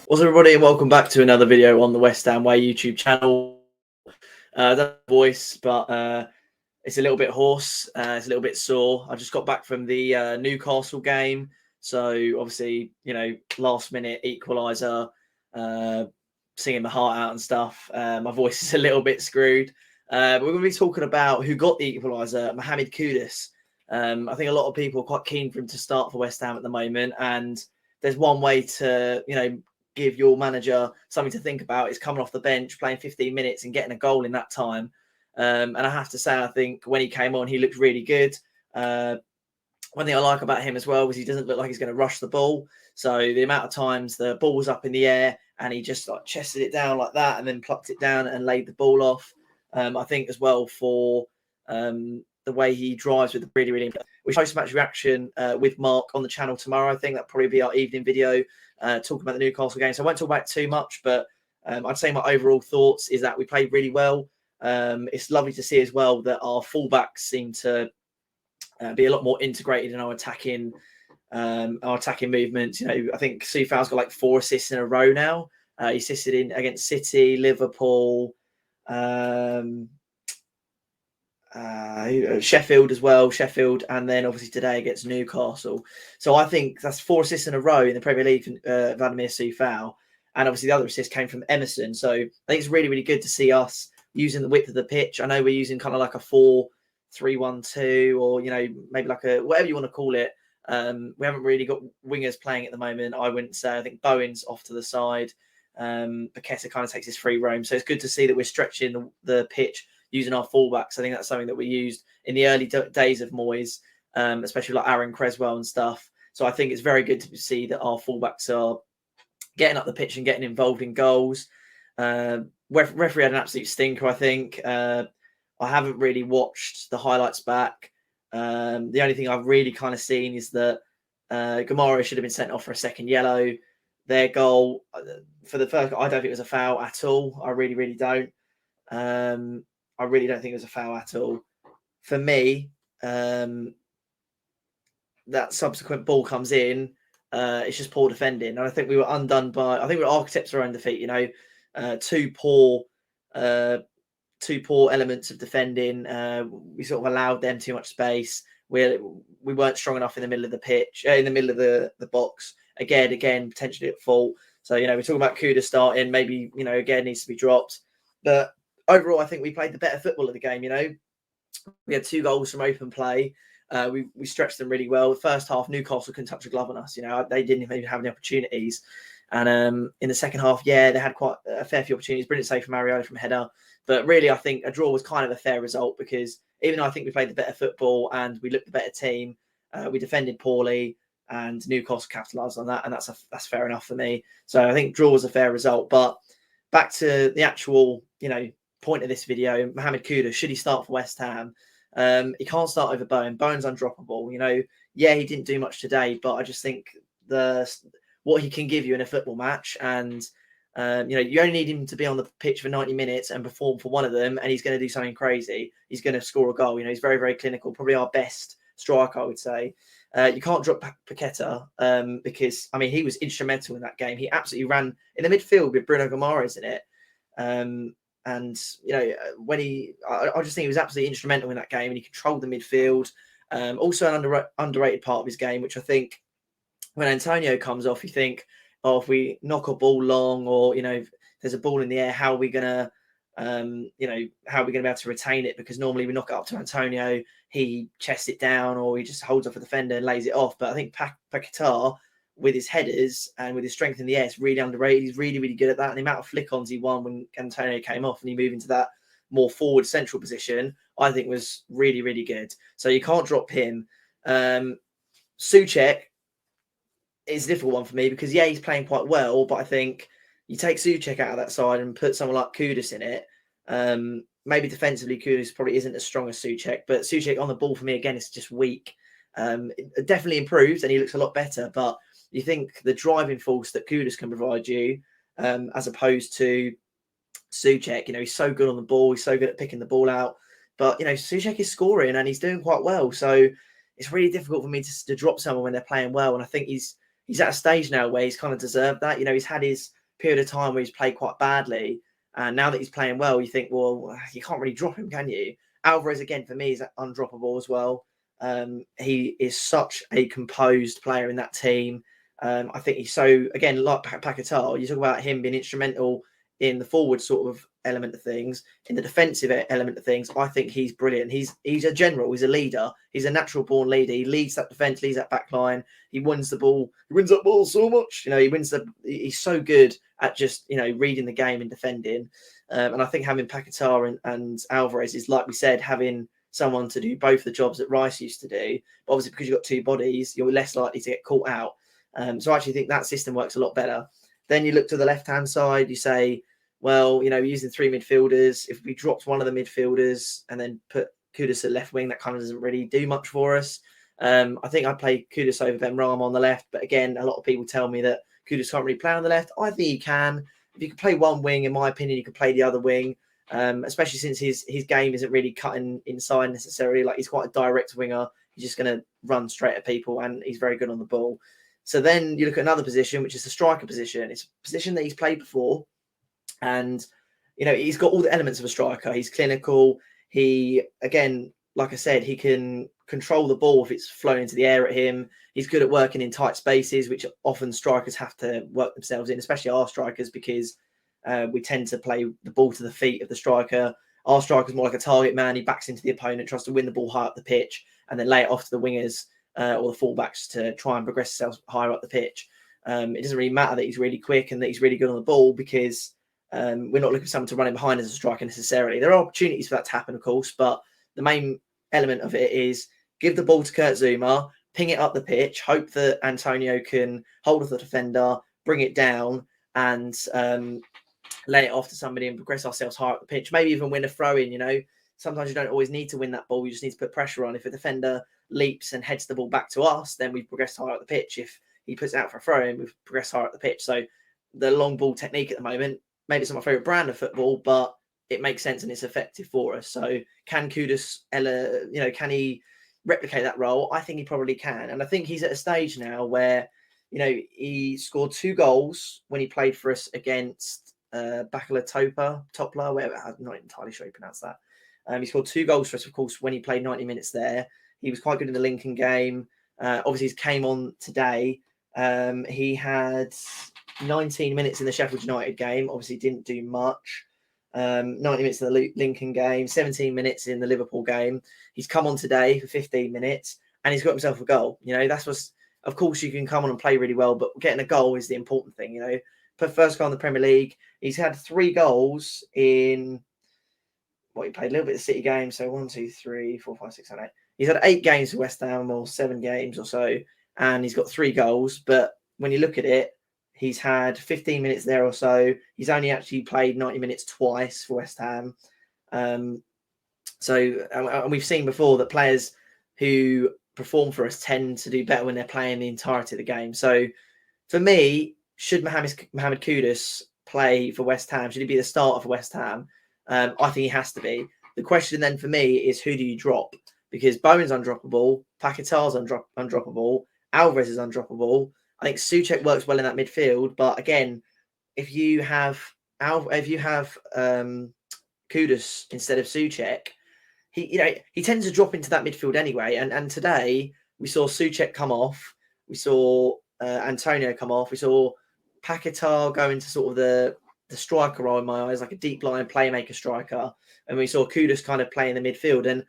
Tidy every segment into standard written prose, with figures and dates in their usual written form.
What's up, everybody, and welcome back to another video on the West Ham Way YouTube channel. That voice, but it's a little bit hoarse. It's a little bit sore. I just got back from the Newcastle game, so obviously, last minute equalizer, singing my heart out and stuff. My voice is a little bit screwed. But we're going to be talking about who got the equalizer, Mohamed Kudus. I think a lot of people are quite keen for him to start for West Ham at the moment, and there's one way to, give your manager something to think about is coming off the bench, playing 15 minutes and getting a goal in that time. And I have to say, I think when he came on, he looked really good. One thing I like about him as well was he doesn't look like he's going to rush the ball. So the amount of times the ball was up in the air and he just chested it down like that and then plucked it down and laid the ball off. I think as well for the way he drives with the really we post-match reaction with Mark on the channel tomorrow. I think that'll probably be our evening video talking about the Newcastle game. So I won't talk about it too much, but I'd say my overall thoughts is that we played really well. It's lovely to see as well that our fullbacks seem to be a lot more integrated in our attacking movements. I think Soufal's got like 4 assists in a row now. He assisted in against City, Liverpool, Sheffield as well, and then obviously today against Newcastle. So I think that's 4 assists in a row in the Premier League from Vladimir Soufal, and obviously the other assist came from Emerson. So I think it's really good to see us using the width of the pitch. I know we're using kind of like a 4-3-1-2, or maybe like a whatever you want to call it. We haven't really got wingers playing at the moment. I wouldn't say. I think Bowen's off to the side. Paqueta kind of takes his free roam, so it's good to see that we're stretching the pitch using our fullbacks. I think that's something that we used in the early days of Moyes, especially like Aaron Creswell and stuff. So I think it's very good to see that our fullbacks are getting up the pitch and getting involved in goals. Referee had an absolute stinker, I think. I haven't really watched the highlights back. The only thing I've really kind of seen is that Gamara should have been sent off for a second yellow. Their goal for the first, I don't think it was a foul at all. I really don't. I really don't think it was a foul at all. For me, that subsequent ball comes in, it's just poor defending. And I think we were undone by, I think we were architects of our own defeat, two poor elements of defending. We sort of allowed them too much space. We weren't strong enough in the middle of the pitch, in the middle of the box. Again, potentially at fault. So, we're talking about Kudus starting, maybe, again, needs to be dropped. But overall, I think we played the better football of the game. We had 2 goals from open play. We stretched them really well. The first half, Newcastle couldn't touch a glove on us. They didn't even have any opportunities. And in the second half, they had quite a fair few opportunities. Brilliant save from Mario from header. But really, I think a draw was kind of a fair result, because even though I think we played the better football and we looked the better team, we defended poorly and Newcastle capitalised on that. And that's fair enough for me. So I think draw was a fair result. But back to the actual, point of this video, Mohamed Kudus, should he start for West Ham? He can't start over Bowen. Bowen's undroppable. He didn't do much today, but I just think what he can give you in a football match, and you only need him to be on the pitch for 90 minutes and perform for one of them, and he's going to do something crazy. He's going to score a goal. He's very clinical, probably our best striker, I would say. You can't drop Paqueta because he was instrumental in that game. He absolutely ran in the midfield with Bruno Guimaraes in it. And when I just think he was absolutely instrumental in that game, and he controlled the midfield. Also an underrated part of his game, which I think when Antonio comes off, you think, if we knock a ball long, or if there's a ball in the air, how are we gonna how are we gonna be able to retain it? Because normally we knock it up to Antonio, he chests it down, or he just holds off a defender and lays it off. But I think Paqueta, with his headers and with his strength in the air, it's really underrated. He's really good at that. And the amount of flick-ons he won when Antonio came off and he moved into that more forward central position, I think was really good. So you can't drop him. Souček is a difficult one for me, because he's playing quite well, but I think you take Souček out of that side and put someone like Kudus in it. Maybe defensively, Kudus probably isn't as strong as Souček, but Souček on the ball for me, again, is just weak. It definitely improves and he looks a lot better, but you think the driving force that Kudus can provide you, as opposed to Souček, he's so good on the ball, he's so good at picking the ball out, but Souček is scoring and he's doing quite well. So it's really difficult for me to drop someone when they're playing well, and I think he's he's at a stage now where he's kind of deserved that. You know, he's had his period of time where he's played quite badly. And now that he's playing well, you think, well, you can't really drop him, can you? Alvarez, again, for me, is undroppable as well. He is such a composed player in that team. I think he's so, again, like Paquetá, you talk about him being instrumental in the forward sort of element of things, in the defensive element of things. I think he's brilliant. He's a general, he's a leader, he's a natural born leader. He leads that defense, leads that back line. He wins the ball, he wins that ball so much. You know, he's so good at just, you know, reading the game and defending. And I think having Paquetá and Alvarez is, like we said, having someone to do both the jobs that Rice used to do. But obviously, because you've got two bodies, you're less likely to get caught out. So I actually think that system works a lot better. Then you look to the left-hand side, you say, well, you know, using three midfielders, if we dropped one of the midfielders and then put Kudus at left wing, that kind of doesn't really do much for us. I think I play Kudus over Ben Rama on the left, but again, a lot of people tell me that Kudus can't really play on the left. I think he can. If you can play one wing, in my opinion, you can play the other wing, especially since his game isn't really cutting inside necessarily. Like, he's quite a direct winger. He's just going to run straight at people, and he's very good on the ball. So then you look at another position, which is the striker position. It's a position that he's played before. And, you know, he's got all the elements of a striker. He's clinical. He, again, like I said, he can control the ball if it's flowing into the air at him. He's good at working in tight spaces, which often strikers have to work themselves in, especially our strikers, because we tend to play the ball to the feet of the striker. Our striker's more like a target man. He backs into the opponent, tries to win the ball high up the pitch, and then lay it off to the wingers or the fullbacks to try and progress himself higher up the pitch. It doesn't really matter that he's really quick and that he's really good on the ball, because we're not looking for someone to run in behind as a striker necessarily. There are opportunities for that to happen, of course, but the main element of it is give the ball to Kurt Zouma, ping it up the pitch, hope that Antonio can hold off the defender, bring it down, and lay it off to somebody and progress ourselves higher up the pitch. Maybe even win a throw-in, you know. Sometimes you don't always need to win that ball. You just need to put pressure on. If a defender leaps and heads the ball back to us, then we've progressed higher up the pitch. If he puts it out for a throw-in, we've progressed higher up the pitch. So the long ball technique at the moment, maybe it's not my favourite brand of football, but it makes sense and it's effective for us. So can Kudus, can he replicate that role? I think he probably can. And I think he's at a stage now where, you know, he scored 2 goals when he played for us against Topla, whatever. I'm not entirely sure you pronounce that. He scored 2 goals for us, of course, when he played 90 minutes there. He was quite good in the Lincoln game. Obviously, he came on today. He had 19 minutes in the Sheffield United game. Obviously, didn't do much. 90 minutes in the Lincoln game, 17 minutes in the Liverpool game. He's come on today for 15 minutes, and he's got himself a goal. You know, that's what's, of course, you can come on and play really well, but getting a goal is the important thing, you know. First goal in the Premier League. He's had 3 goals in, he played a little bit of the City game, so 1, 2, 3, 4, 5, 6, 7, 8. He's had 8 games for West Ham, or 7 games or so, and he's got 3 goals. But when you look at it, he's had 15 minutes there or so. He's only actually played 90 minutes twice for West Ham. And we've seen before that players who perform for us tend to do better when they're playing the entirety of the game. So for me, should Mohamed Kudus play for West Ham? Should he be the starter for West Ham? I think he has to be. The question then for me is, who do you drop? Because Bowen's undroppable, Paquetá's undroppable, Alvarez is undroppable. I think Souček works well in that midfield, but again, if you have Kudus instead of Souček, he tends to drop into that midfield anyway. And today we saw Souček come off, we saw Antonio come off, we saw Paquetá go into sort of the striker role in my eyes, like a deep line playmaker striker, and we saw Kudus kind of play in the midfield, and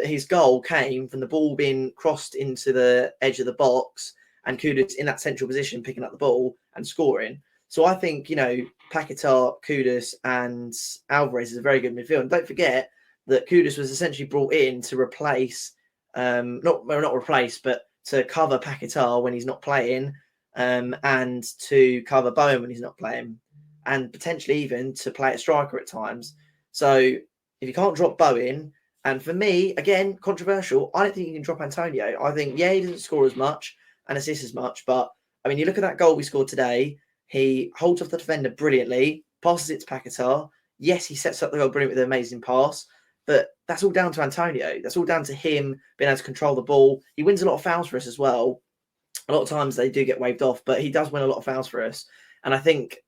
his goal came from the ball being crossed into the edge of the box, and Kudus in that central position picking up the ball and scoring. So I think, you know, Paquetá, Kudus, and Alvarez is a very good midfield. And don't forget that Kudus was essentially brought in to replace, not replace, but to cover Paquetá when he's not playing, and to cover Bowen when he's not playing, and potentially even to play a striker at times. So if you can't drop Bowen, and for me, again, controversial, I don't think you can drop Antonio. I think, he doesn't score as much and assist as much, but I mean, you look at that goal we scored today, he holds off the defender brilliantly, passes it to Paquetá. Yes, he sets up the goal brilliant with an amazing pass, but that's all down to Antonio. That's all down to him being able to control the ball. He wins a lot of fouls for us as well. a lot of times they do get waved off, but he does win a lot of fouls for us. And I think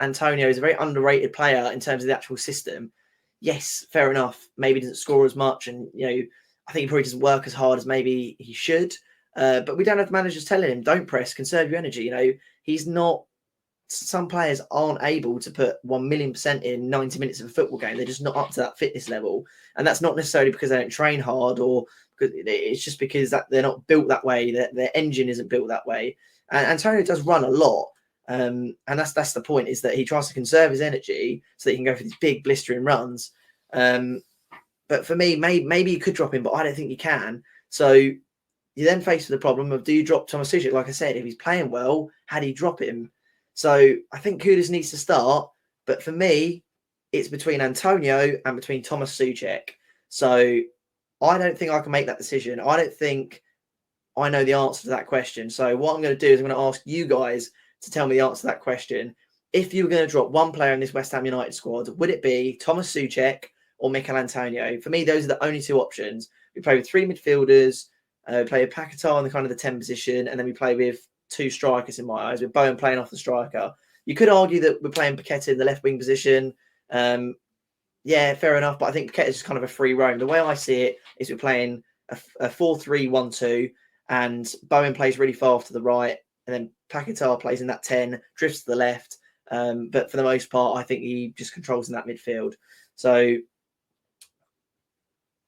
Antonio is a very underrated player in terms of the actual system. Yes, fair enough. Maybe doesn't score as much, and I think he probably doesn't work as hard as maybe he should. But we don't have managers telling him, don't press, conserve your energy. He's not. Some players aren't able to put 1,000,000% in 90 minutes of a football game. They're just not up to that fitness level, and that's not necessarily because they don't train hard, or because it's just because that they're not built that way. Their engine isn't built that way. And Antonio does run a lot. And that's the point, is that he tries to conserve his energy so that he can go for these big blistering runs. But for me, maybe you could drop him, but I don't think you can. So you then face the problem of, do you drop Thomas Suchek? Like I said, if he's playing well, how do you drop him? So I think Kudus needs to start. But for me, it's between Antonio and between Thomas Suchek. So I don't think I can make that decision. I don't think I know the answer to that question. So what I'm going to do is I'm going to ask you guys to tell me the answer to that question. If you were going to drop one player in this West Ham United squad, would it be Thomas Suchek or Mikel Antonio? For me, those are the only two options. We play with three midfielders, we play with Paquetá in the kind of the 10 position, and then we play with two strikers in my eyes, with Bowen playing off the striker. You could argue that we're playing Paquetá in the left wing position. Yeah, fair enough, but I think Paquetá is just kind of a free roam. The way I see it is we're playing a 4-3-1-2, and Bowen plays really far off to the right, and then Paquetá plays in that 10, drifts to the left. But for the most part, I think he just controls in that midfield. So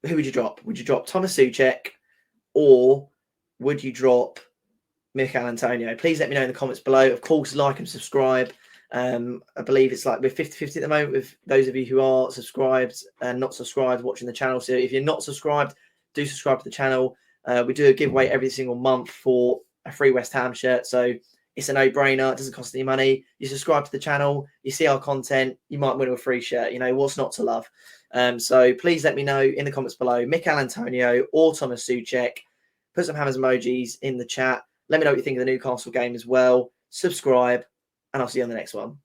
who would you drop? Would you drop Thomas Suchek, or would you drop Mikel Antonio? Please let me know in the comments below. Of course, like and subscribe. I believe it's like we're 50-50 at the moment with those of you who are subscribed and not subscribed watching the channel. So if you're not subscribed, do subscribe to the channel. We do a giveaway every single month for a free West Ham shirt. So it's a no-brainer. It doesn't cost any money. You subscribe to the channel, you see our content, you might win a free shirt. What's not to love? So please let me know in the comments below, Mikel Antonio or Thomas Suchek. Put some hammers emojis in the chat. Let me know what you think of the Newcastle game as well. Subscribe, and I'll see you on the next one.